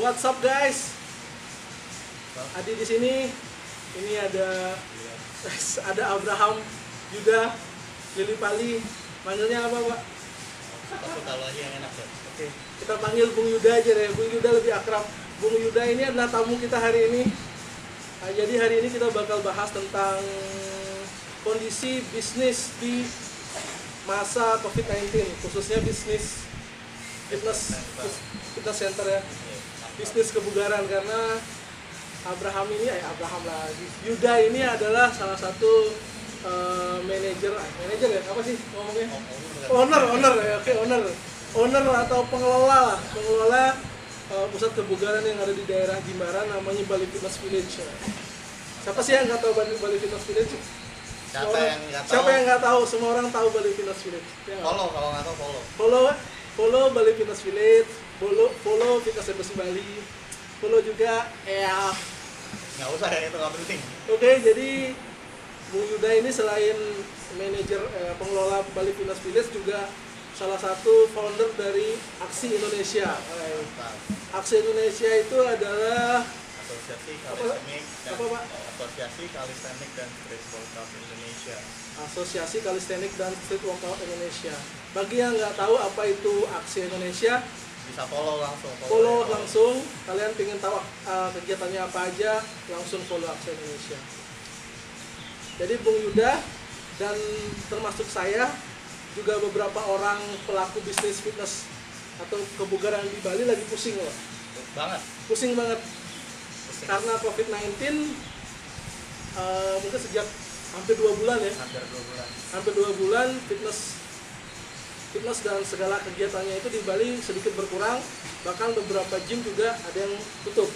What's up guys? Adi di sini. Ini ada Abraham, Yuda, Lili Pali. Manggilnya apa, Pak? Kalau aja yang enak ya. Oke, kita panggil Bung Yuda aja deh. Bung Yuda lebih akrab. Bung Yuda ini adalah tamu kita hari ini. Jadi hari ini kita bakal bahas tentang kondisi bisnis di masa COVID-19, khususnya bisnis fitness center ya, bisnis kebugaran. Karena Abraham lagi, Yuda ini adalah salah satu manajer ya, apa sih ngomongnya? Owner ya, oke, owner atau pengelola pusat kebugaran yang ada di daerah Jimbaran, namanya Bali Fitness Village. Siapa sih yang nggak tahu Bali Fitness Village? Siapa yang nggak tahu? Semua orang tahu Bali Fitness Village. Ya, follow kalau nggak tahu follow Bali Fitness Village, follow Fitness Embassy Bali, follow juga ya. Nggak usah ya, itu nggak penting. Oke, jadi Bung Yuda ini selain manajer pengelola Bali Fitness Village juga salah satu founder dari Aksi Indonesia. Aksi Indonesia itu adalah Asosiasi Calisthenics dan Street Workout Indonesia. Asosiasi Calisthenics dan Street Workout Indonesia. Bagi yang nggak tahu apa itu Aksi Indonesia, bisa follow langsung. Kalian pengen tahu kegiatannya apa aja, langsung follow Aksi Indonesia. Jadi Bung Yuda dan termasuk saya juga beberapa orang pelaku bisnis fitness atau kebugaran di Bali lagi pusing loh. Pusing banget. Karena COVID-19 mungkin sejak hampir 2 bulan ya. Hampir 2 bulan fitness dan segala kegiatannya itu di Bali sedikit berkurang. Bahkan beberapa gym juga ada yang tutup.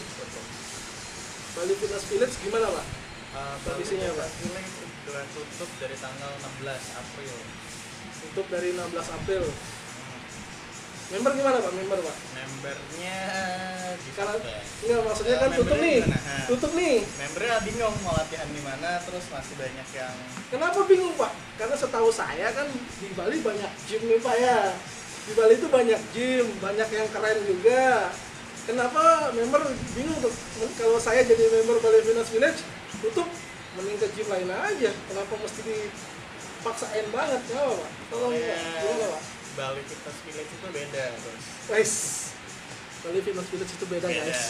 Bali Fitness Village gimana, Pak? Kondisinya, Pak? Sudah tutup dari tanggal 16 April. Tutup dari 16 April. Member gimana, Pak? Membernya karena enggak, maksudnya kan tutup nih. Membernya bingung mau latihan di mana, terus masih banyak yang. Kenapa bingung, Pak? Karena setahu saya kan di Bali banyak gym nih, Pak ya. Di Bali itu banyak gym, banyak yang keren juga. Kenapa member bingung tuh? Kalau saya jadi member Bali Fitness Village, tutup, mending ke gym lain aja. Kenapa mesti dipaksain banget? Ya, Pak. Tolong, Pak. Gimana, Pak? Bali Fitness Village itu beda, Bos. Bali Fitness Village itu beda. Guys.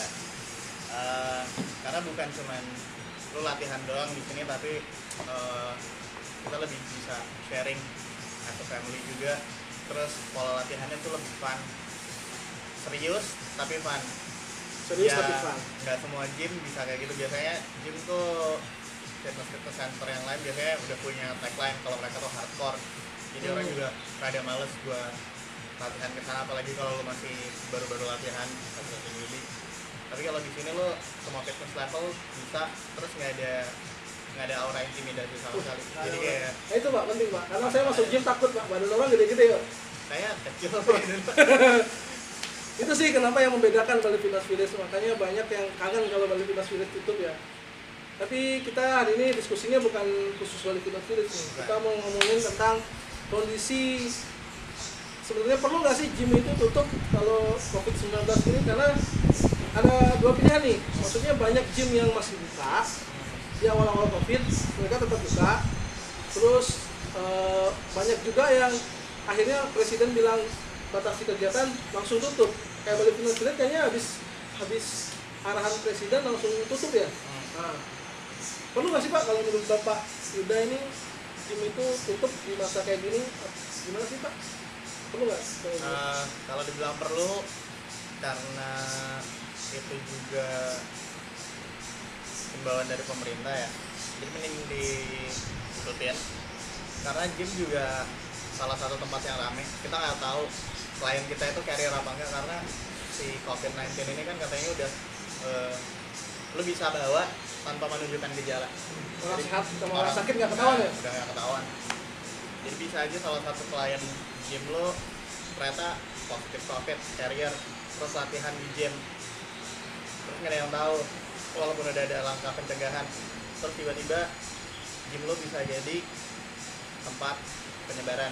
Karena bukan cuman lu latihan doang di sini, tapi kita lebih bisa sharing as a family juga. Terus pola latihannya tuh lebih fun, serius tapi fun. Tapi fun. Nggak semua gym bisa kayak gitu. Biasanya gym tuh fitness center yang lain biasanya udah punya tagline kalau mereka tuh hardcore. Jadi orang juga rada males buat latihan ke sana, apalagi kalau lo masih baru-baru latihan satu Juli. Tapi kalau di sini lo semua fitness level bisa, terus nggak ada aura intimidasi sama sekali. Jadi kayak itu, Pak, penting, Pak. Karena saya masuk gym takut, Pak, badan orang gede-gede, Pak. Saya kecil. Itu sih kenapa yang membedakan Bali Fitness Village. Makanya banyak yang kangen kalau Bali Fitness Village tutup ya. Tapi kita hari ini diskusinya bukan khusus Bali Fitness Village nih. Kita mau ngomongin tentang kondisi sebenarnya perlu nggak sih gym itu tutup kalau COVID-19 ini, karena ada dua pilihan nih. Maksudnya banyak gym yang masih buka di awal-awal COVID, mereka tetap buka. Terus banyak juga yang akhirnya presiden bilang batasi kegiatan langsung tutup. Kayak Bali Fitness Village kayaknya habis arahan presiden langsung tutup ya. Nah, perlu nggak sih, Pak, kalau menurut Bapak Yuda ini gym itu tutup di masa kayak gini, gimana sih, Pak? Perlu nggak? Kalau dibilang perlu, karena itu juga himbauan dari pemerintah ya, jadi mending ditututin. Karena gym juga salah satu tempat yang ramai. Kita nggak tahu klien kita itu carrier apa enggak, karena si COVID-19 ini kan katanya udah lu bisa bawa tanpa menunjukkan gejala. Orang sehat sama orang sakit nggak ketahuan ya? Udah nggak ketahuan. Jadi bisa aja salah satu klien gym lo ternyata positif COVID, carrier, terus latihan di gym, terus nggak ada yang tahu. Walaupun udah ada langkah pencegahan, terus tiba-tiba gym lo bisa jadi tempat penyebaran.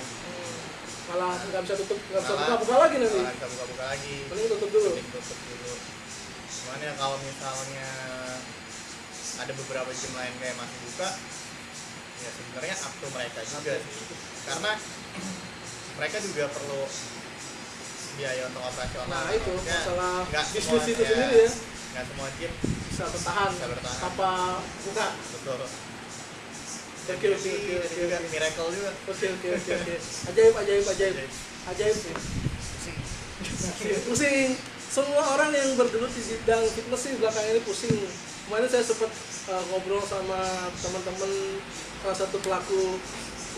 Malah nggak bisa tutup, nggak bisa buka-buka lagi nanti. Nggak bisa buka-buka lagi. Mending tutup dulu. Cuman ya kalau misalnya ada beberapa gym lain kayak masih buka, ya sebenarnya up to mereka juga sih. Karena mereka juga perlu biaya untuk operasional. Nah itu Maksudnya, masalah nggak bisnis semua- itu sendiri ya, nggak semua gym bisa bertahan tanpa buka. betul. Oke. Jadi juga miracle juga. Oke. Ajaib sih. Pusing. Semua orang yang bergelut di bidang fitness sih belakangan ini pusing. Kemarin saya sempat ngobrol sama teman-teman salah satu pelaku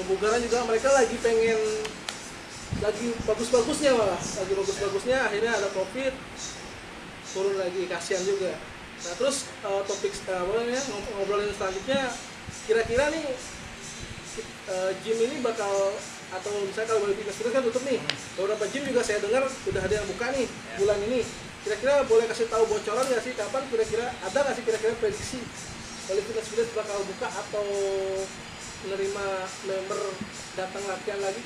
kebugaran juga, mereka lagi pengen lagi bagus-bagusnya malah, lagi bagus-bagusnya akhirnya ada COVID, turun lagi, kasihan juga. Nah terus topik ngobrolin selanjutnya, kira-kira nih gym ini bakal, atau misalnya kalau Bali Fitness kan tutup nih, beberapa gym juga saya dengar udah ada yang buka nih bulan ini. Kira-kira boleh kasih tahu bocoran nggak sih, kapan kira-kira ada nggak sih kira-kira prediksi Bali Fitness bakal buka atau menerima member datang latihan lagi?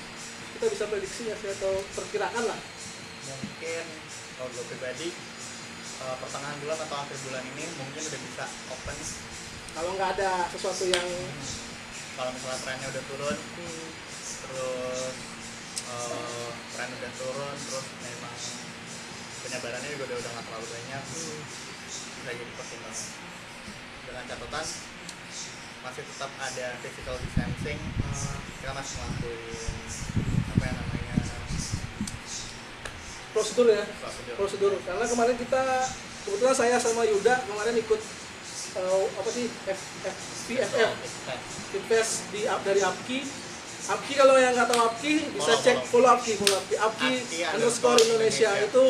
Kita bisa prediksi nggak sih atau perkiraan lah? Mungkin kalau gue pribadi pertengahan bulan atau akhir bulan ini mungkin udah bisa open. Kalau nggak ada sesuatu yang Kalau misalnya trennya udah turun, terus tren udah turun, terus memang penyebarannya juga udah nggak terlalu banyak, bisa jadi pertimbangan. Dengan catatan masih tetap ada physical distancing, kita masih ngelakuin apa yang namanya prosedur ya, prosedur. Karena kemarin kita kebetulan saya sama Yuda kemarin ikut apa sih FPFF Fitfest dari APKI. APKI kalau yang nggak tahu APKI bisa cek follow APKI _Indonesia itu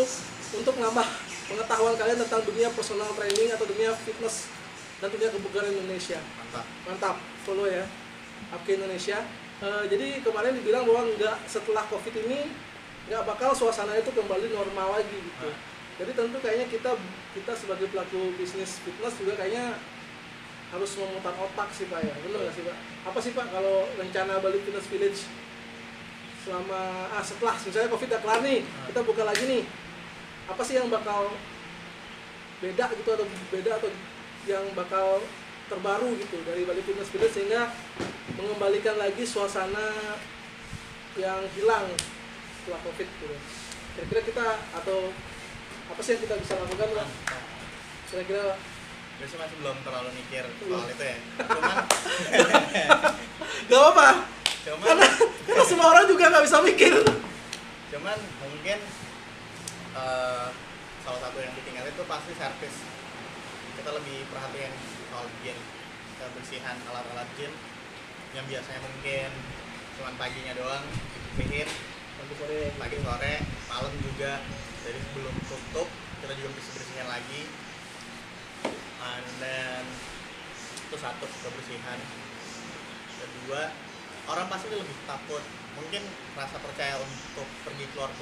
untuk nambah pengetahuan kalian tentang dunia personal training atau dunia fitness dan dunia kebugaran Indonesia. Mantap, follow ya APKI Indonesia. Jadi kemarin dibilang bahwa nggak, setelah COVID ini nggak bakal suasana itu kembali normal lagi gitu. Jadi tentu kayaknya kita sebagai pelaku bisnis fitness juga kayaknya harus memutar otak sih Pak ya, benar nggak sih Pak? Apa sih Pak kalau rencana Bali Fitness Village selama setelah misalnya COVID udah kelar nih, kita buka lagi nih, apa sih yang bakal beda gitu, atau yang bakal terbaru gitu dari Bali Fitness Village sehingga mengembalikan lagi suasana yang hilang setelah COVID gitu. Kira-kira kita atau apa sih yang kita bisa lakukan Pak? Kira-kira gue sih masih belum terlalu mikir soal itu ya. Cuman gak apa-apa. Karena semua orang juga nggak bisa mikir. Cuman mungkin salah satu yang ditinggal itu pasti servis. Kita lebih perhatian soal gym, kebersihan alat-alat gym yang biasanya mungkin cuman paginya doang dibersihin, pagi sore, malam juga. Jadi sebelum tutup kita juga bersih-bersihin lagi. Dan itu satu, kebersihan. Kedua, orang pasti lebih takut, mungkin rasa percaya untuk pergi keluar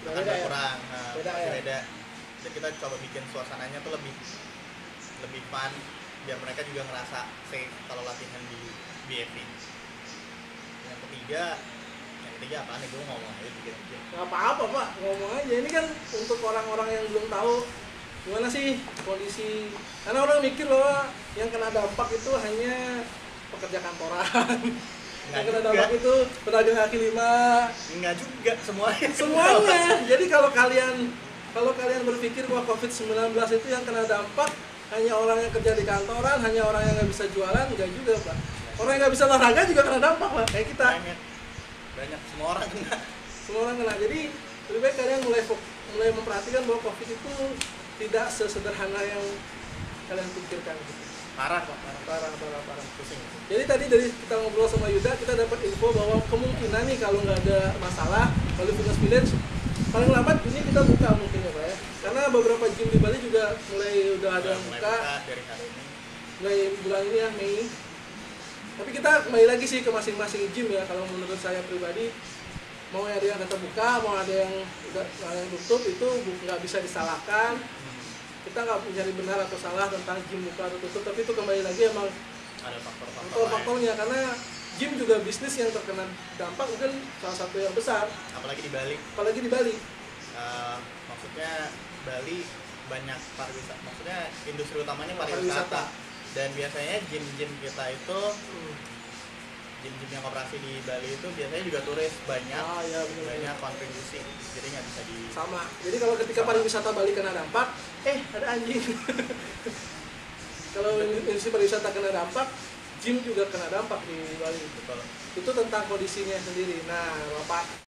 akan berkurang. Beda. Jadi kita coba bikin suasananya tuh lebih fun, biar mereka juga ngerasa safe kalau latihan di BFP. Yang ketiga apaan nih, gue ngomong aja tiga. Gak apa-apa Pak, ngomong aja. Ini kan untuk orang-orang yang belum tahu gimana sih kondisi, karena orang mikir bahwa yang kena dampak itu hanya pekerja kantoran. Yang kena dampak itu pedagang kaki lima. Enggak juga, semuanya. Jadi kalau kalian berpikir bahwa COVID-19 itu yang kena dampak hanya orang yang kerja di kantoran, hanya orang yang nggak bisa jualan, enggak juga Pak. Orang yang nggak bisa olahraga juga kena dampak Pak, kayak kita. Banyak, semua orang kena. Jadi lebih baik kalian mulai memperhatikan bahwa COVID itu tidak sesederhana yang kalian pikirkan gitu. Parah Pusing. Jadi tadi dari kita ngobrol sama Yuda, kita dapat info bahwa kemungkinan nih kalau nggak ada masalah Bali Fitness Village paling lambat Juni kita buka mungkin ya Pak ya. Karena beberapa gym di Bali juga udah ada yang buka dari hari ini. Mulai bulan ini ya, Mei. Tapi kita kembali lagi sih ke masing-masing gym ya. Kalau menurut saya pribadi, mau ada yang tetap buka, mau ada yang tutup, itu nggak bisa disalahkan. Kita nggak mencari benar atau salah tentang gym buka atau tutup, tapi itu kembali lagi emang ada faktor-faktornya. Karena gym juga bisnis yang terkena dampak mungkin salah satu yang besar. Apalagi di Bali. Maksudnya Bali banyak pariwisata, maksudnya industri utamanya Pariwisata. pariwisata. Dan biasanya gym-gym kita itu, Hmm. gym-gym yang operasi di Bali itu biasanya juga turis banyak, Ah, ya, benar. banyak kontribusi, jadi nggak bisa di Sama. Jadi kalau ketika Sama. pariwisata Bali kena dampak, ada anjing. Kalau industri pariwisata kena dampak, gym juga kena dampak di Bali. betul. Itu tentang kondisinya sendiri. Nah, Bapak